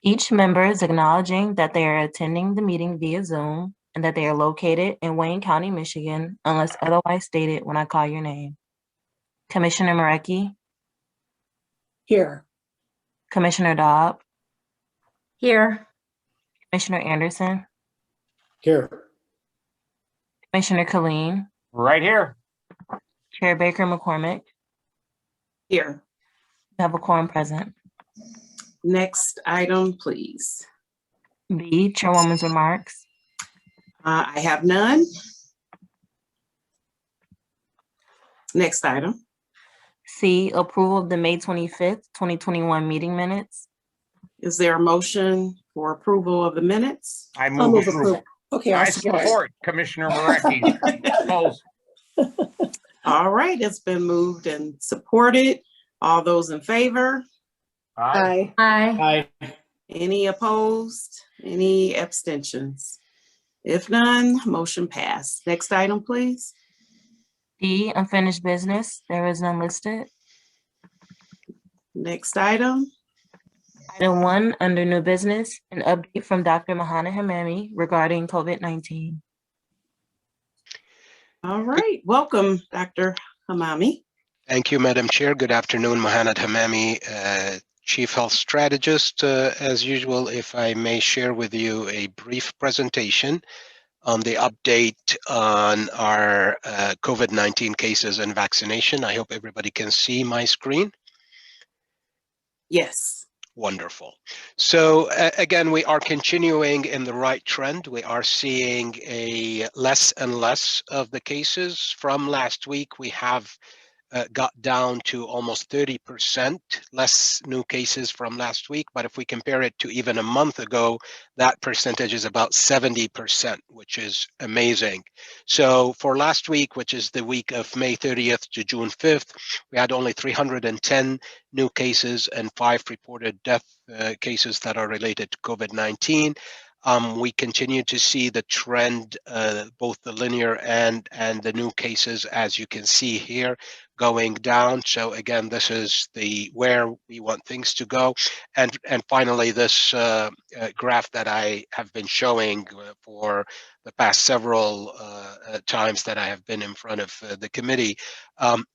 Each member is acknowledging that they are attending the meeting via Zoom and that they are located in Wayne County, Michigan, unless otherwise stated when I call your name. Commissioner Marecki, Here. Commissioner Dobb, Here. Commissioner Anderson, Here. Commissioner Killeen, Right here. Chair Baker McCormick. Here. You have a quorum present. Next item, please. B, Chairwoman's remarks. I have none. Next item. C, approval of the May 25th, 2021 meeting minutes. Is there a motion for approval of the minutes? I I'll move move approval. approval. Okay, I I'll support. support Commissioner Marecki. Polls. All right, it's been moved and supported. All those in favor? Aye. Aye. Aye. Any opposed? Any abstentions? If none, motion passed. Next item, please. D, unfinished business. There is none listed. Next item. Item 1, under new business, an update from Dr. Mahana Hamami regarding COVID-19. All right, welcome, Dr. Hamami. Thank you, Madam Chair. Good afternoon, Mohanad Hamami, Chief Health Strategist. As usual, if I may share with you a brief presentation on the update on our COVID-19 cases and vaccination. I hope everybody can see my screen. Yes. Wonderful. So again, we are continuing in the right trend. We are seeing a less and less of the cases. From last week, we have got down to almost 30% less new cases from last week. But if we compare it to even a month ago, that percentage is about 70%, which is amazing. So for last week, which is the week of May 30th to June 5th, we had only 310 new cases and 5 reported death cases that are related to COVID-19. We continue to see the trend, both the linear and the new cases, as you can see here, going down. So again, this is the where we want things to go. And finally, this graph that I have been showing for the past several times that I have been in front of the committee.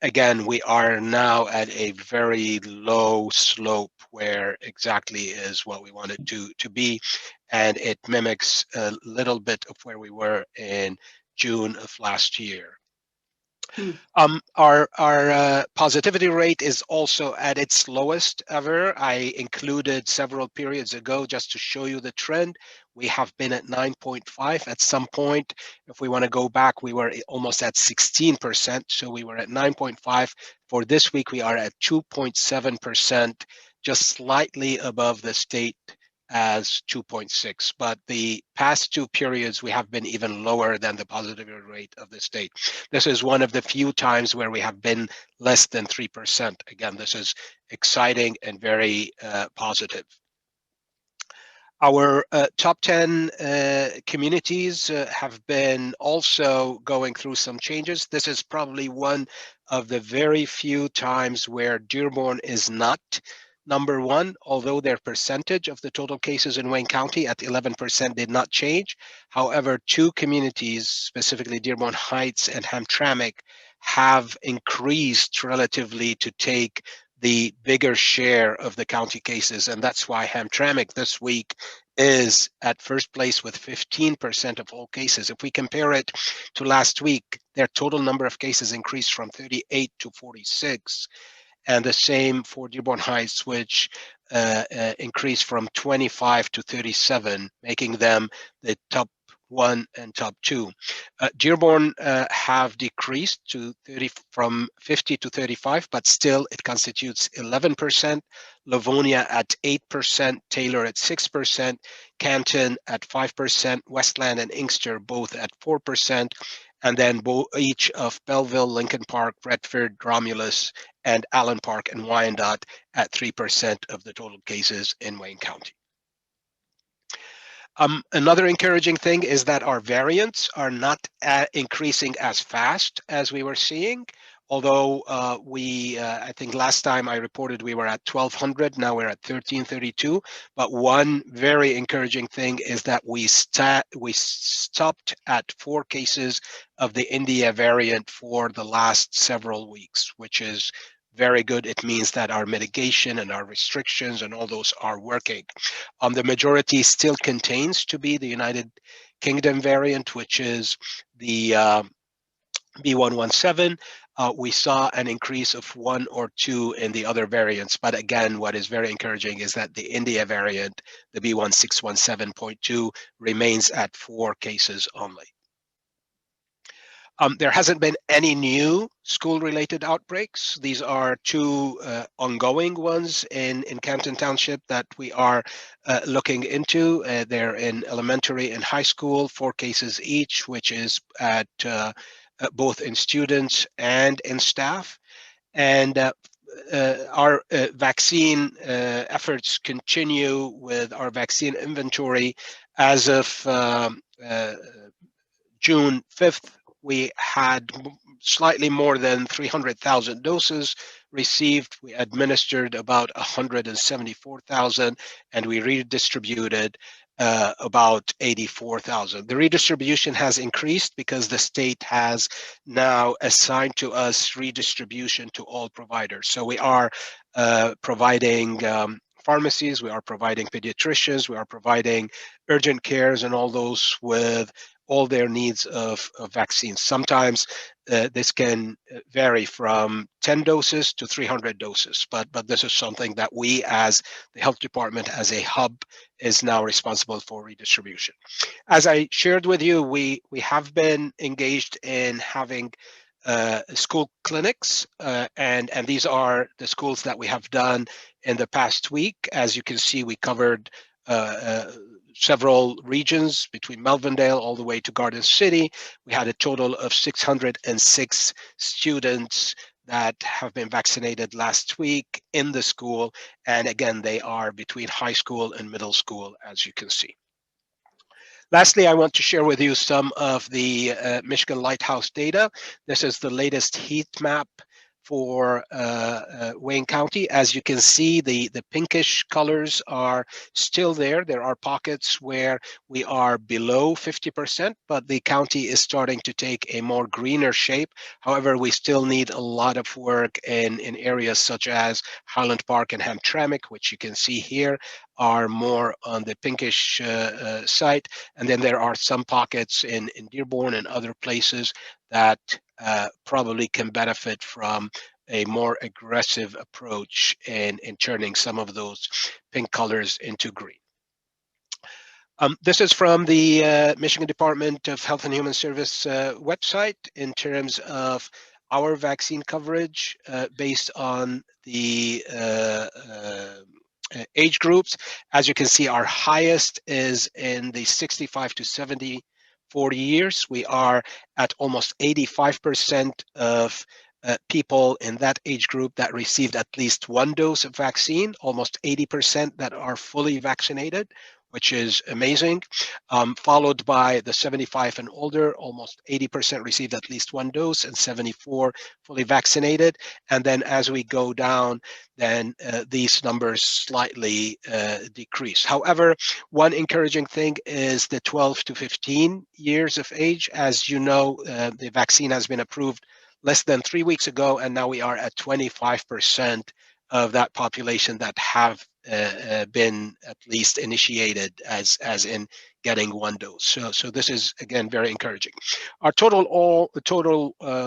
Again, we are now at a very low slope where exactly is what we wanted to be. And it mimics a little bit of where we were in June of last year. Our positivity rate is also at its lowest ever. I included several periods ago just to show you the trend. We have been at 9.5 at some point. If we want to go back, we were almost at 16%. So we were at 9.5. For this week, we are at 2.7%, just slightly above the state as 2.6, but the past 2 periods we have been even lower than the positivity rate of the state. This is one of the few times where we have been less than 3%. Again, this is exciting and very positive. Our top 10 communities have been also going through some changes. This is probably one of the very few times where Dearborn is not number 1, although their percentage of the total cases in Wayne County at 11% did not change. However, 2 communities, specifically Dearborn Heights and Hamtramck, have increased relatively to take the bigger share of the county cases. And that's why Hamtramck this week is at first place with 15% of all cases. If we compare it to last week, their total number of cases increased from 38 to 46. And the same for Dearborn Heights, which increased from 25 to 37, making them the top 1 and top 2. Dearborn have decreased to from 50 to 35, but still it constitutes 11%. Livonia at 8%, Taylor at 6%, Canton at 5%, Westland and Inkster both at 4%, and then each of Belleville, Lincoln Park, Redford, Romulus, and Allen Park and Wyandotte at 3% of the total cases in Wayne County. Another encouraging thing is that our variants are not increasing as fast as we were seeing, Although I think last time I reported we were at 1,200, now we're at 1,332. But one very encouraging thing is that we stopped at 4 cases of the India variant for the last several weeks, which is very good. It means that our mitigation and our restrictions and all those are working. The majority still contains to be the United Kingdom variant, which is the B117. We saw an increase of 1 or 2 in the other variants. But again, what is very encouraging is that the India variant, the B1617.2, remains at 4 cases only. There hasn't been any new school-related outbreaks. These are 2 ongoing ones in Camden Township that we are looking into. They're in elementary and high school, 4 cases each, which is at both in students and in staff. And our vaccine efforts continue with our vaccine inventory. As of June 5th, we had slightly more than 300,000 doses received. We administered about 174,000, and we redistributed about 84,000. The redistribution has increased because the state has now assigned to us redistribution to all providers. So we are providing pharmacies, we are providing pediatricians, we are providing urgent cares and all those with all their needs of vaccines. Sometimes this can vary from 10 doses to 300 doses, but this is something that we as the health department, as a hub, is now responsible for redistribution. As I shared with you, we have been engaged in having school clinics, and these are the schools that we have done in the past week. As you can see, we covered several regions between Melvindale all the way to Garden City. We had a total of 606 students that have been vaccinated last week in the school. And again, they are between high school and middle school, as you can see. Lastly, I want to share with you some of the Michigan Lighthouse data. This is the latest heat map for Wayne County. As you can see, the pinkish colors are still there. There are pockets where we are below 50%, but the county is starting to take a more greener shape. However, we still need a lot of work in areas such as Highland Park and Hamtramck, which you can see here are more on the pinkish side. And then there are some pockets in Dearborn and other places that probably can benefit from a more aggressive approach in turning some of those pink colors into green. This is from the Michigan Department of Health and Human Service website in terms of our vaccine coverage based on the age groups. As you can see, our highest is in the 65 to 40 years. We are at almost 85% of people in that age group that received at least 1 dose of vaccine, almost 80% that are fully vaccinated, which is amazing, followed by the 75 and older, almost 80% received at least 1 dose and 74 fully vaccinated. And then as we go down, then these numbers slightly decrease. However, one encouraging thing is the 12 to 15 years of age. As you know, the vaccine has been approved less than 3 weeks ago, and now we are at 25% of that population that have been at least initiated as in getting 1 dose. So this is again very encouraging. Our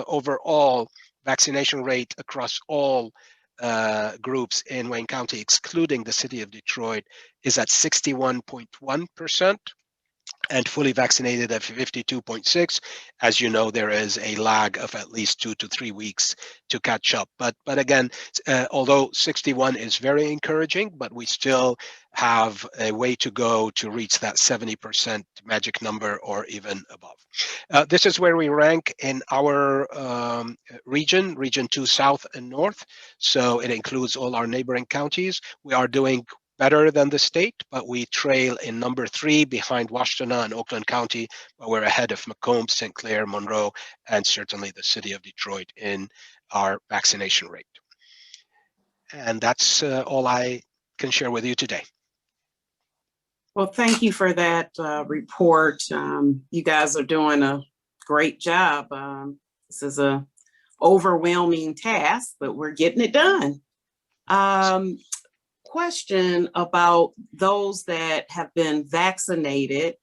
overall vaccination rate across all groups in Wayne County, excluding the city of Detroit, is at 61.1%. and fully vaccinated at 52.6. As you know, there is a lag of at least 2 to 3 weeks to catch up. But again, although 61 is very encouraging, but we still have a way to go to reach that 70% magic number or even above. This is where we rank in our region 2 South and North. So it includes all our neighboring counties. We are doing better than the state, but we trail in number 3 behind Washtenaw and Oakland County, but we're ahead of Macomb, St. Clair, Monroe, and certainly the city of Detroit in our vaccination rate. And that's all I can share with you today. Well, thank you for that report. You guys are doing a great job. This is a overwhelming task, but we're getting it done. Question about those that have been vaccinated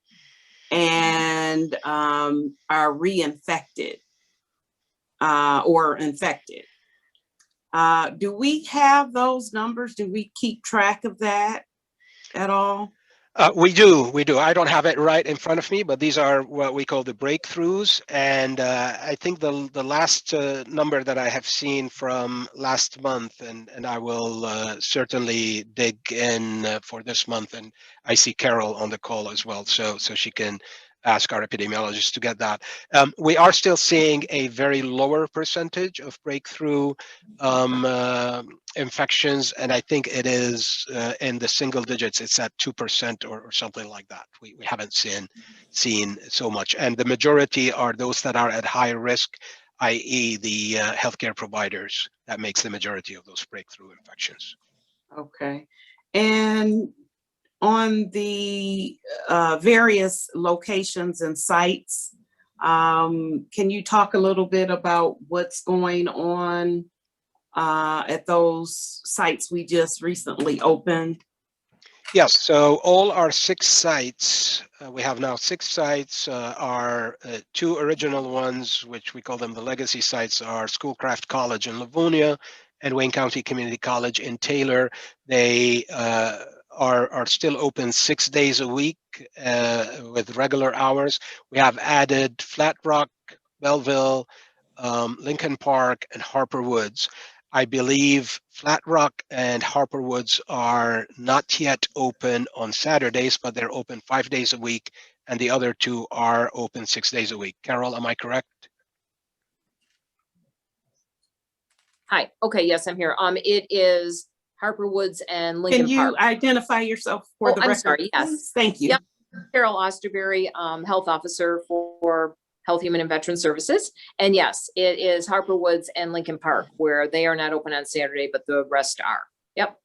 and are reinfected or infected. Do we have those numbers? Do we keep track of that at all? We do. I don't have it right in front of me, but these are what we call the breakthroughs. And I think the last number that I have seen from last month, and I will certainly dig in for this month. And I see Carol on the call as well, so she can ask our epidemiologist to get that. We are still seeing a very lower percentage of breakthrough infections, and I think it is in the single digits. It's at 2% or something like that. We haven't seen so much, and the majority are those that are at high risk, i.e. the healthcare providers. That makes the majority of those breakthrough infections. Okay, and on the various locations and sites, can you talk a little bit about what's going on at those sites we just recently opened? Yes, so all our 6 sites, we have now 6 sites, our 2 original ones, which we call them the legacy sites, are Schoolcraft College in Livonia and Wayne County Community College in Taylor. They are still open 6 days a week with regular hours. We have added Flat Rock, Belleville, Lincoln Park, and Harper Woods. I believe Flat Rock and Harper Woods are not yet open on Saturdays, but they're open 5 days a week, and the other 2 are open 6 days a week. Carol, am I correct? Hi. Okay. Yes, I'm here. It is Harper Woods and Lincoln Can you Park. identify yourself for Oh, the I'm record? sorry, yes. Please? Thank you. Yep. Carol Osterberry, Health Officer for Health, Human, and Veteran Services. And yes, it is Harper Woods and Lincoln Park, where they are not open on Saturday, but the rest are. Yep.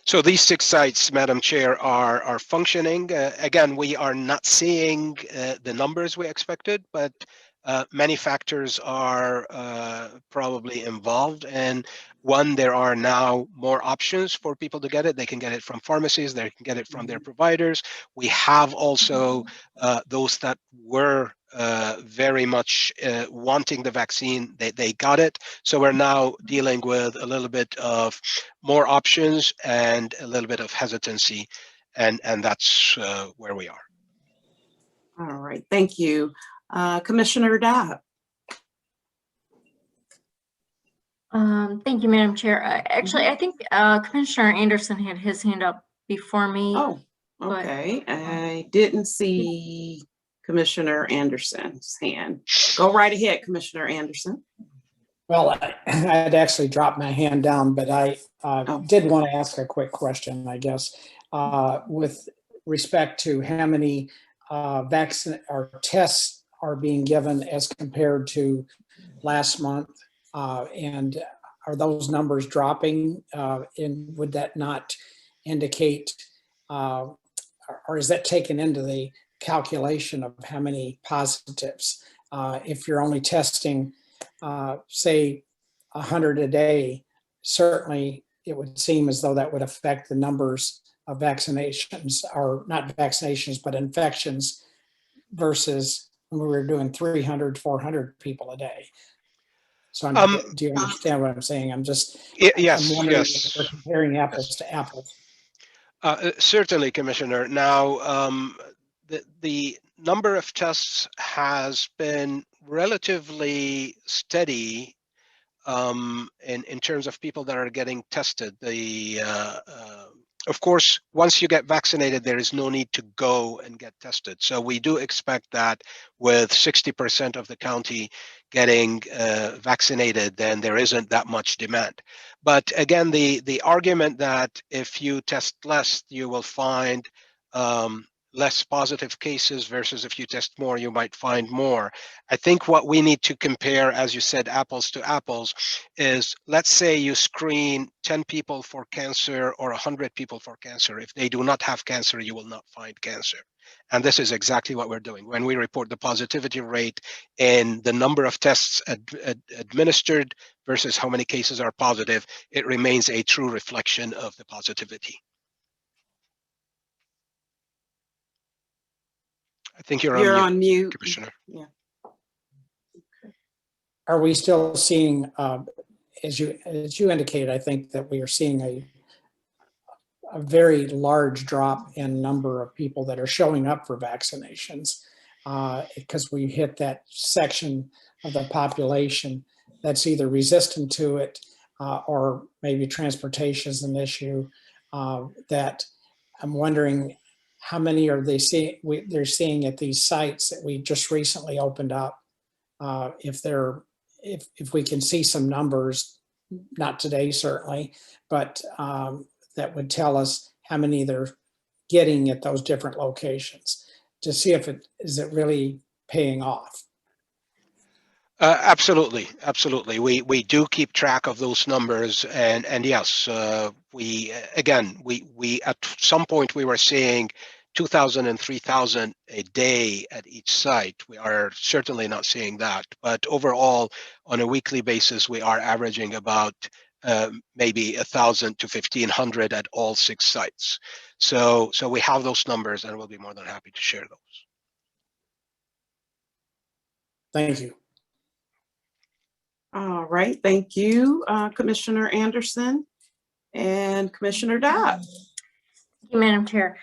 So these 6 sites, Madam Chair, are functioning. Again, we are not seeing the numbers we expected, but many factors are probably involved. And one, there are now more options for people to get it. They can get it from pharmacies, they can get it from their providers. We have also those that were very much wanting the vaccine, they got it. So we're now dealing with a little bit of more options and a little bit of hesitancy, and that's where we are. All right, thank you. Commissioner Dodd. Thank you, Madam Chair. Actually, I think Commissioner Anderson had his hand up before me. Oh, okay. I didn't see Commissioner Anderson's hand. Go right ahead, Commissioner Anderson. Well, I had actually dropped my hand down, but I did want to ask a quick question, I guess, with respect to how many vaccine or tests are being given as compared to last month, and are those numbers dropping? And would that not indicate, or is that taken into the calculation of how many positives? If you're only testing, say, 100 a day, certainly it would seem as though that would affect the numbers of vaccinations, or not vaccinations, but infections, versus when we were doing 300, 400 people a day. So do you understand what I'm saying? I'm just, yes, I'm wondering yes. if we're comparing apples to apples. Certainly, Commissioner. Now, the number of tests has been relatively steady in terms of people that are getting tested. Of course, once you get vaccinated, there is no need to go and get tested. So we do expect that with 60% of the county getting vaccinated, then there isn't that much demand. But again, the argument that if you test less, you will find less positive cases versus if you test more, you might find more. I think what we need to compare, as you said, apples to apples, is let's say you screen 10 people for cancer or 100 people for cancer. If they do not have cancer, you will not find cancer. And this is exactly what we're doing. When we report the positivity rate and the number of tests administered versus how many cases are positive, it remains a true reflection of the positivity. I think you're on mute, Commissioner. Yeah. Are we still seeing, as you indicated, I think that we are seeing a very large drop in number of people that are showing up for vaccinations, because we hit that section of the population that's either resistant to it, or maybe transportation is an issue, that I'm wondering how many are they seeing? They're seeing at these sites that we just recently opened up. If we can see some numbers, not today certainly, but that would tell us how many they're getting at those different locations to see if is it really paying off. Absolutely. We do keep track of those numbers, and yes, we at some point we were seeing 2,000 and 3,000 a day at each site. We are certainly not seeing that, but overall, on a weekly basis, we are averaging about maybe 1,000 to 1,500 at all 6 sites. So we have those numbers, and we'll be more than happy to share those. Thank you. All right, thank you, Commissioner Anderson and Commissioner Dodd. Thank you, Madam Chair.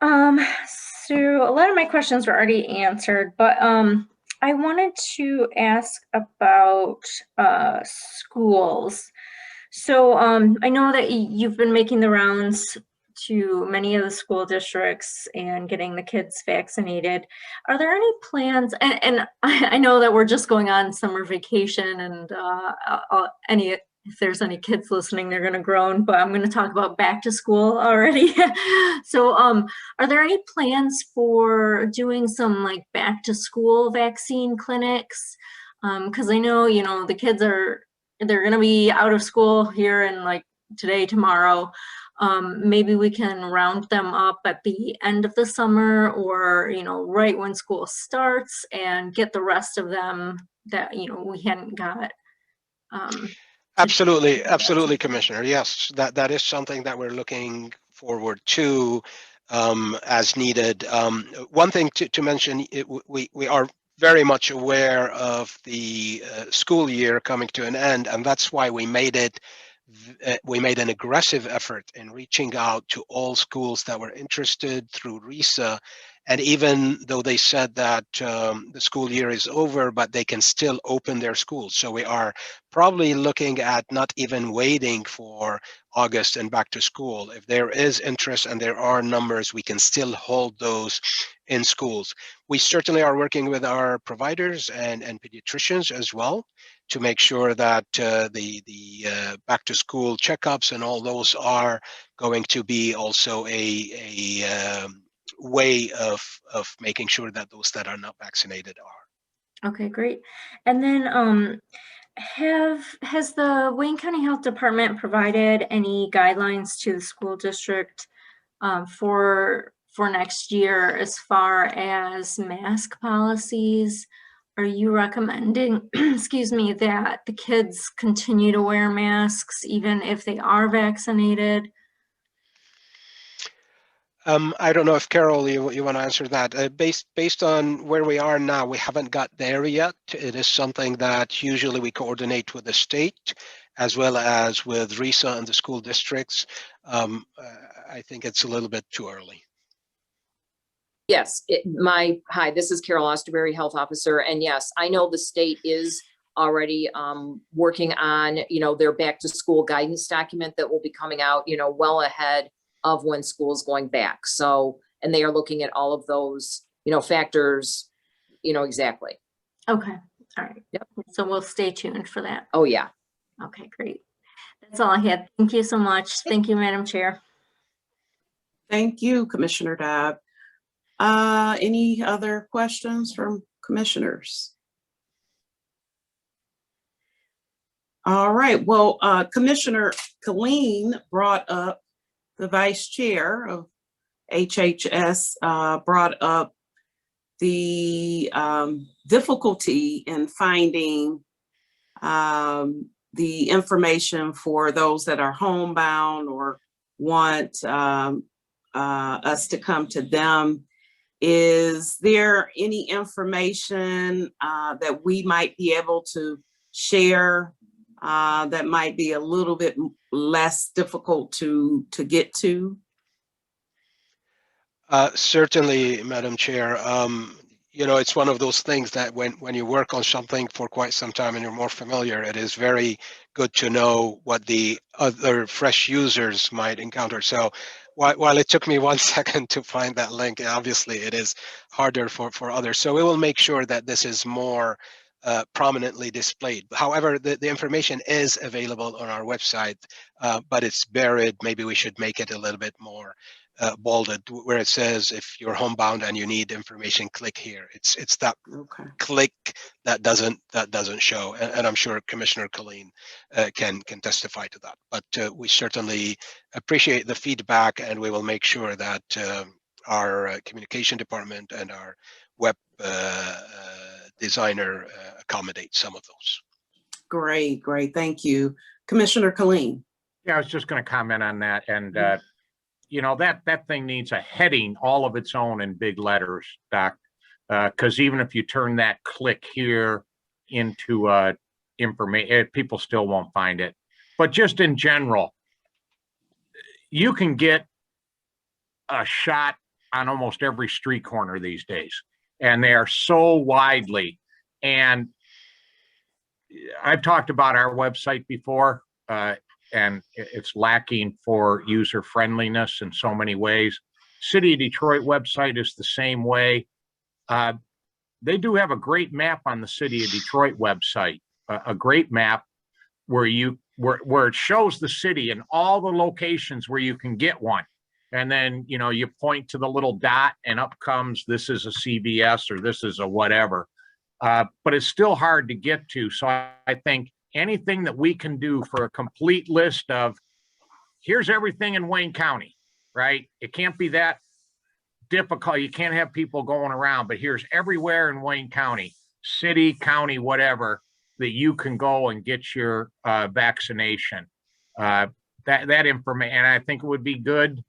So a lot of my questions were already answered, but I wanted to ask about schools. So I know that you've been making the rounds to many of the school districts and getting the kids vaccinated. Are there any plans, and I know that we're just going on summer vacation, and if there's any kids listening, they're going to groan, but I'm going to talk about back to school already. So are there any plans for doing some like back to school vaccine clinics? Because I know, the kids they're going to be out of school here in like today, tomorrow. Maybe we can round them up at the end of the summer, or, right when school starts, and get the rest of them that, we hadn't got. Absolutely, Commissioner. Yes, that is something that we're looking forward to as needed. One thing to mention, we are very much aware of the school year coming to an end, and that's why we made an aggressive effort in reaching out to all schools that were interested through RISA. And even though they said that the school year is over, but they can still open their schools. So we are probably looking at not even waiting for August and back to school. If there is interest and there are numbers, we can still hold those in schools. We certainly are working with our providers and pediatricians as well to make sure that the back to school checkups and all those are going to be also a way of making sure that those that are not vaccinated are. Okay, great. And then has the Wayne County Health Department provided any guidelines to the school district for next year as far as mask policies? Are you recommending, excuse me, that the kids continue to wear masks even if they are vaccinated? I don't know if Carol, you want to answer that. Based on where we are now, we haven't got there yet. It is something that usually we coordinate with the state as well as with RISA and the school districts. I think it's a little bit too early. Yes, hi, this is Carol Osterberry, Health Officer. And yes, I know the state is already working on, their back to school guidance document that will be coming out, well ahead of when school's going back. So, and they are looking at all of those, factors, exactly. Okay, all right. Yep. So we'll stay tuned for that. Oh, yeah. Okay, great. That's all I had. Thank you so much. Thank you, Madam Chair. Thank you, Commissioner Dodd. Any other questions from commissioners? All right, well, Commissioner Colleen brought up, the vice chair of HHS brought up the difficulty in finding the information for those that are homebound or want us to come to them. Is there any information that we might be able to share that might be a little bit less difficult to get to? Certainly, Madam Chair. You know, it's one of those things that when you work on something for quite some time and you're more familiar, it is very good to know what the other fresh users might encounter. So while it took me 1 second to find that link, obviously it is harder for others. So we will make sure that this is more prominently displayed. However, the information is available on our website, but it's buried. Maybe we should make it a little bit more bolded, where it says, if you're homebound and you need information, click here. It's that Okay. click that doesn't show, and I'm sure Commissioner Colleen can testify to that. But we certainly appreciate the feedback, and we will make sure that our communication department and our web designer accommodate some of those. Great, great. Thank you. Commissioner Colleen. Yeah, I was just going to comment on that. And, you know, that thing needs a heading all of its own in big letters, Doc, because even if you turn that click here into information, people still won't find it. But just in general, you can get a shot on almost every street corner these days, and they are so widely. And I've talked about our website before, and it's lacking for user friendliness in so many ways. City of Detroit website is the same way. They do have a great map on the City of Detroit website, a great map where it shows the city and all the locations where you can get one. And then, you know, you point to the little dot and up comes, this is a CVS or this is a whatever. But it's still hard to get to. So I think anything that we can do for a complete list of, here's everything in Wayne County, right? It can't be that difficult. You can't have people going around, but here's everywhere in Wayne County, city, county, whatever, that you can go and get your vaccination. That information, and I think it would be good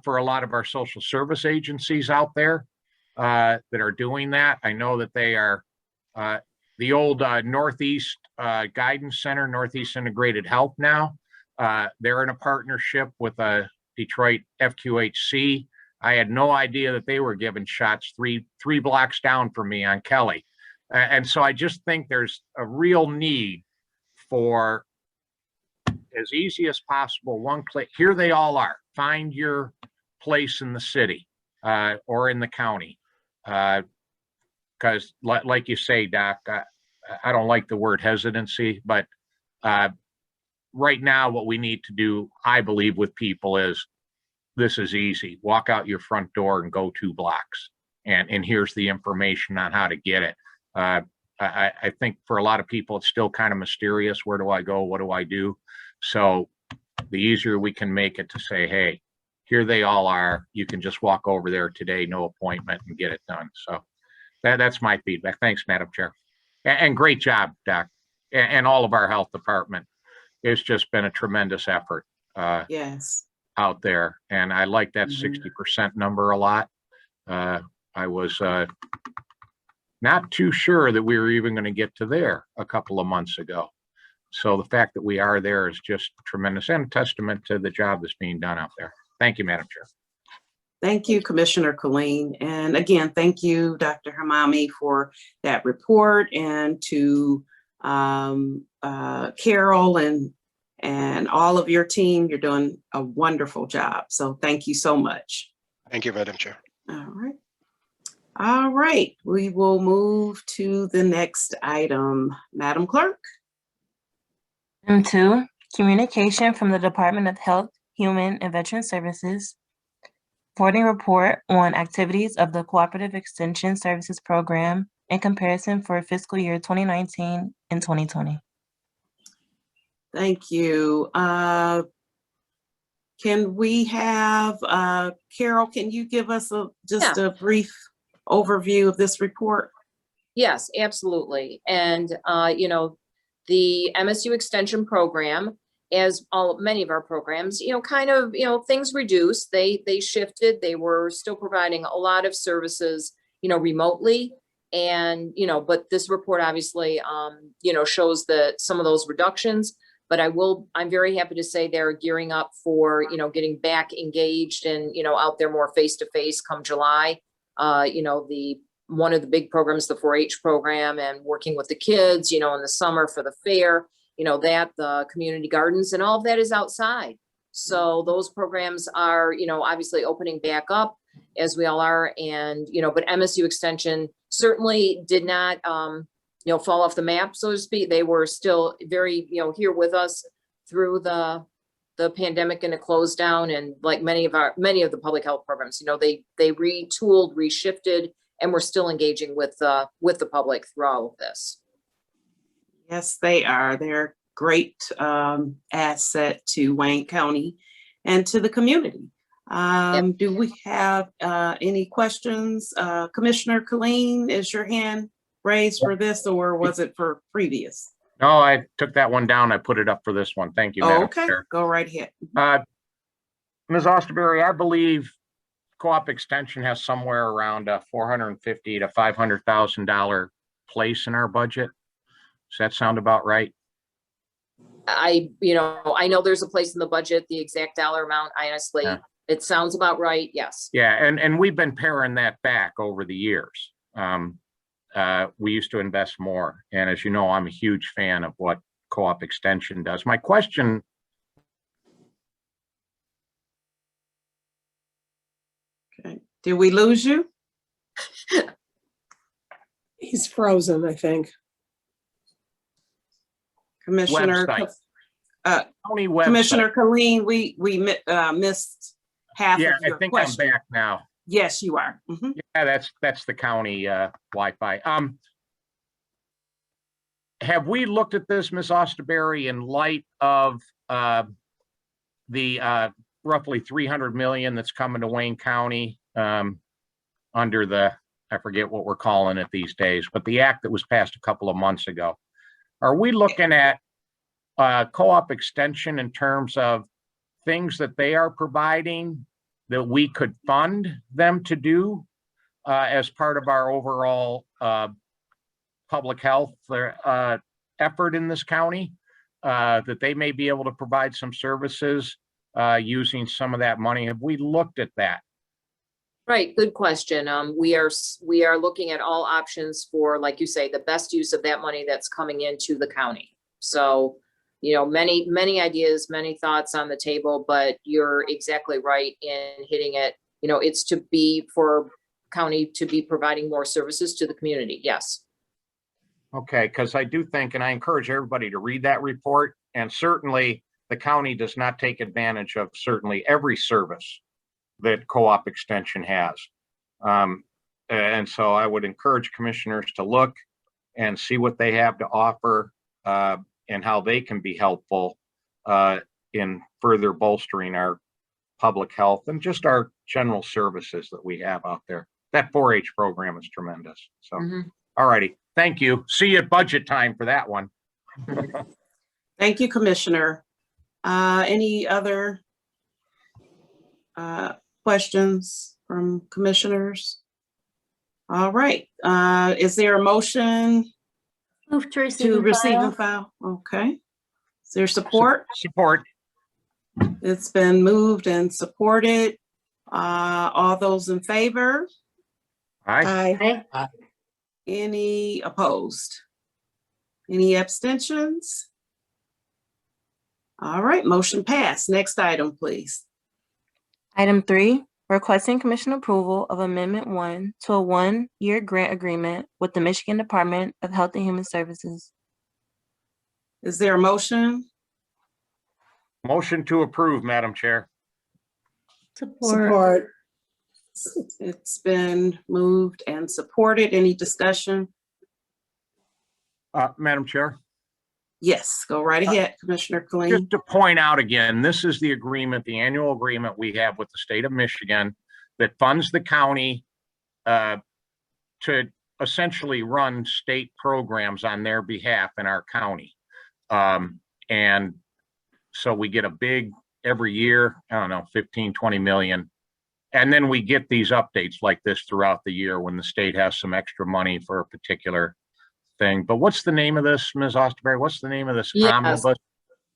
for a lot of our social service agencies out there that are doing that. I know that they are the old Northeast Guidance Center, Northeast Integrated Health now. They're in a partnership with Detroit FQHC. I had no idea that they were giving shots three blocks down from me on Kelly. And so I just think there's a real need for, as easy as possible, one click. Here they all are. Find your place in the city or in the county. Because like you say, Doc, I don't like the word hesitancy, but right now what we need to do, I believe, with people is, this is easy. Walk out your front door and go 2 blocks. And here's the information on how to get it. I think for a lot of people, it's still kind of mysterious. Where do I go? What do I do? So the easier we can make it to say, hey, here they all are. You can just walk over there today, no appointment, and get it done. So that's my feedback. Thanks, Madam Chair. And great job, Doc, and all of our health department. It's just been a tremendous effort Yes. out there. And I like that 60% number a lot. I was not too sure that we were even going to get to there a couple of months ago. So the fact that we are there is just tremendous and a testament to the job that's being done out there. Thank you, Madam Chair. Thank you, Commissioner Colleen. And again, thank you, Dr. Hamami, for that report, and to Carol and all of your team. You're doing a wonderful job. So thank you so much. Thank you, Madam Chair. All right. All right, we will move to the next item. Madam Clerk. Item 2, communication from the Department of Health, Human and Veteran Services. Supporting report on activities of the Cooperative Extension Services Program in comparison for fiscal year 2019 and 2020. Thank you. Can we have, Carol, can you give us just a brief overview of this report? Yes, absolutely. And, the MSU Extension Program, as many of our programs, things reduced. They shifted. They were still providing a lot of services, remotely. And, but this report obviously, shows that some of those reductions. But I'm very happy to say they're gearing up for, getting back engaged and, out there more face-to-face come July. One of the big programs, the 4-H program, and working with the kids, in the summer for the fair, the community gardens and all of that is outside. So those programs are, obviously opening back up as we all are. And, but MSU Extension certainly did not, fall off the map, so to speak. They were still very, here with us through the pandemic and it closed down. And like many of the public health programs, they retooled, reshifted, and we're still engaging with the public through all of this. Yes, they are. They're great asset to Wayne County and to the community. Do we have any questions? Commissioner Killeen, is your hand raised for this, or was it for previous? No, I took that one down. I put it up for this one. Thank you, Madam Okay, Chair. go right ahead. Ms. Osterberry, I believe Co-op Extension has somewhere around a $450,000 to $500,000 place in our budget. Does that sound about right? I know there's a place in the budget, the exact dollar amount, honestly, it sounds about right. Yes. Yeah, and we've been paring that back over the years. We used to invest more. And as you know, I'm a huge fan of what Co-op Extension does. My question. Okay, did we lose you? He's frozen, I think. Commissioner, County website. Commissioner Killeen, we missed half Yeah, of your I think question. I'm back now. Yes, you are. Mhm. Yeah, that's the county Wi-Fi. Have we looked at this, Ms. Osterberry, in light of the roughly $300 million that's coming to Wayne County under the, I forget what we're calling it these days, but the act that was passed a couple of months ago? Are we looking at Co-op Extension in terms of things that they are providing that we could fund them to do as part of our overall public health effort in this county, that they may be able to provide some services using some of that money? Have we looked at that? Right, good question. We are looking at all options for, like you say, the best use of that money that's coming into the county. So, many ideas, many thoughts on the table, but you're exactly right in hitting it. It's to be for county to be providing more services to the community. Yes. Okay, because I do think, and I encourage everybody to read that report, and certainly the county does not take advantage of certainly every service that Co-op Extension has. And so I would encourage commissioners to look and see what they have to offer and how they can be helpful in further bolstering our public health and just our general services that we have out there. That 4-H program is tremendous. So, all righty. Thank you. See you at budget time for that one. Thank you, Commissioner. Any other questions from commissioners? All right. Is there a motion Move to receive to and receive file. and file? Okay. Is there support? Support. It's been moved and supported. All those in favor? Aye. Aye. Any opposed? Any abstentions? All right, motion passed. Next item, please. Item 3, requesting commission approval of Amendment 1 to a 1-year grant agreement with the Michigan Department of Health and Human Services. Is there a motion? Motion to approve, Madam Chair. Support. Support. It's been moved and supported. Any discussion? Madam Chair, Yes, go right ahead, Commissioner just Killeen. to point out again, this is the agreement, the annual agreement we have with the state of Michigan that funds the county to essentially run state programs on their behalf in our county. And so we get a big, every year, I don't know, 15, 20 million. And then we get these updates like this throughout the year when the state has some extra money for a particular thing. But what's the name of this, Ms. Osterberry? What's the name of this Yes. omnibus?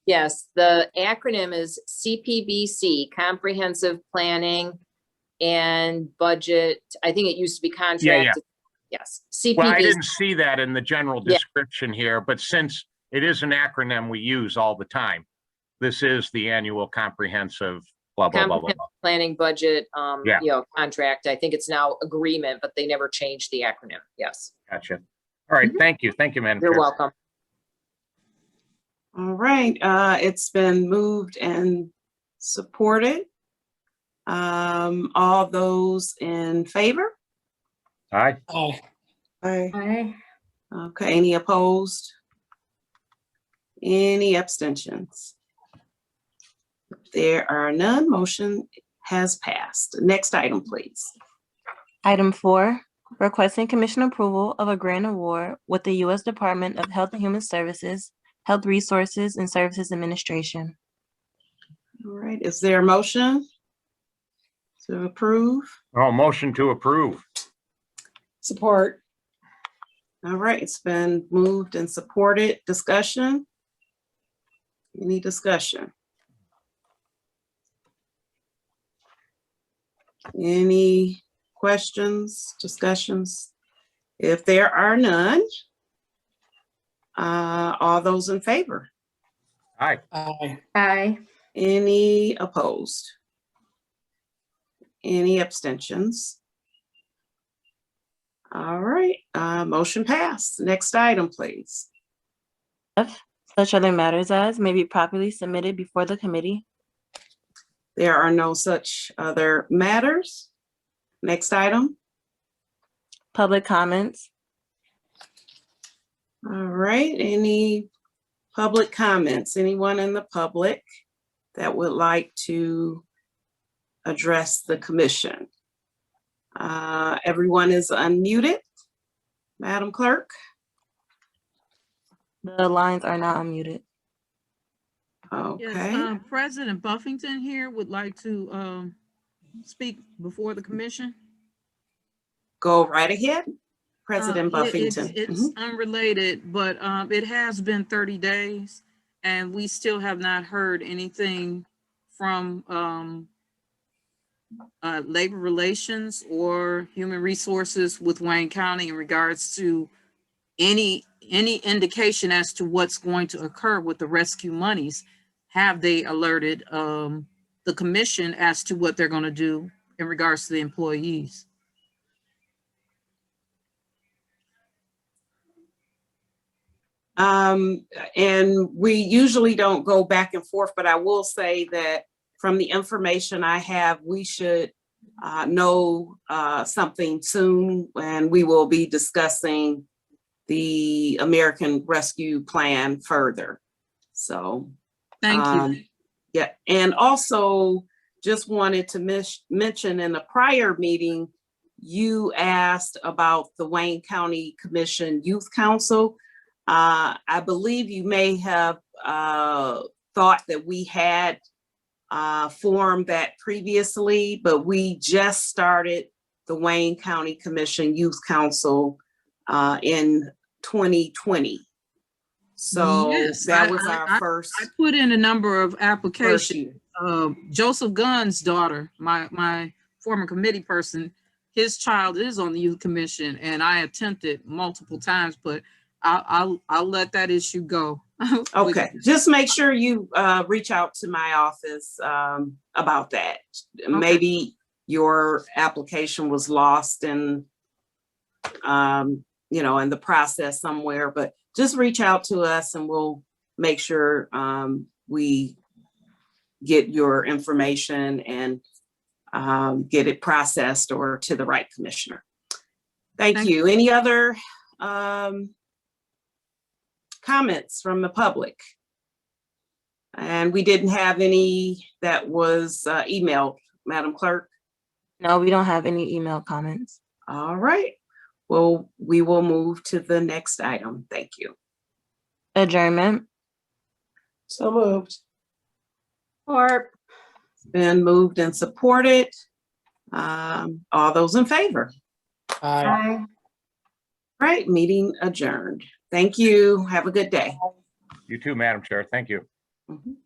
Yes, the acronym is CPBC, Comprehensive Planning and Budget. I think it used to be contracted. Yes, Well, I CPBC. didn't see that in the general Yeah. description here, but since it is an acronym we use all the time, this is the annual comprehensive blah, blah, blah, blah, Comprehensive blah. Planning Budget, Yeah. Contract. I think it's now agreement, but they never changed the acronym. Yes, Gotcha. All right, Mhm. thank you. Thank you, Madam you're Chair. welcome. All right, it's been moved and supported. All those in favor? Aye. Aye. Aye. Okay, any opposed? Any abstentions? There are none. Motion has passed. Next item, please. Item 4, requesting commission approval of a grant award with the U.S. Department of Health and Human Services, Health Resources and Services Administration. All right, is there a motion to approve? Oh, motion to approve. Support. All right, it's been moved and supported. Discussion? Any discussion? Any questions, discussions? If there are none, all those in favor? Aye. Aye. Aye. Any opposed? Any abstentions? All right, motion passed. Next item, please. F, such other matters as may be properly submitted before the committee. There are no such other matters. Next item. Public comments. All right, any public comments? Anyone in the public that would like to address the commission? Everyone is unmuted. Madam Clerk? The lines are not unmuted. Okay, Yes, President Buffington here would like to speak before the commission. go right ahead. President Yeah, Buffington. It's unrelated, but it has been 30 days and we still have not heard anything from Labor Relations or Human Resources with Wayne County in regards to any indication as to what's going to occur with the rescue monies. Have they alerted the commission as to what they're going to do in regards to the employees? And we usually don't go back and forth, but I will say that from the information I have, we should know something soon, and we will be discussing the American Rescue Plan further. So, Thank you. yeah, and also just wanted to mention in a prior meeting, you asked about the Wayne County Commission Youth Council. I believe you may have thought that we had formed that previously, but we just started the Wayne County Commission Youth Council in 2020. So Yes, that was our first. I put in a number of first applications. year. Joseph Gunn's daughter, my former committee person, his child is on the youth commission, and I attempted multiple times, but I'll let that issue go. Okay, just make sure you reach out to my office about that. Maybe your application was lost in, in the process somewhere, but just reach out to us and we'll make sure we get your information and get it processed or to the right commissioner. Thank you. Any other comments from the public? And we didn't have any that was emailed, Madam Clerk. No, we don't have any email comments. All right. Well, we will move to the next item. Thank you. Adjournment. So moved. Or, It's been moved and supported. All those in favor? Aye. Right, meeting adjourned. Thank you. Have a good day. You too, Madam Chair. Thank you. Mhm.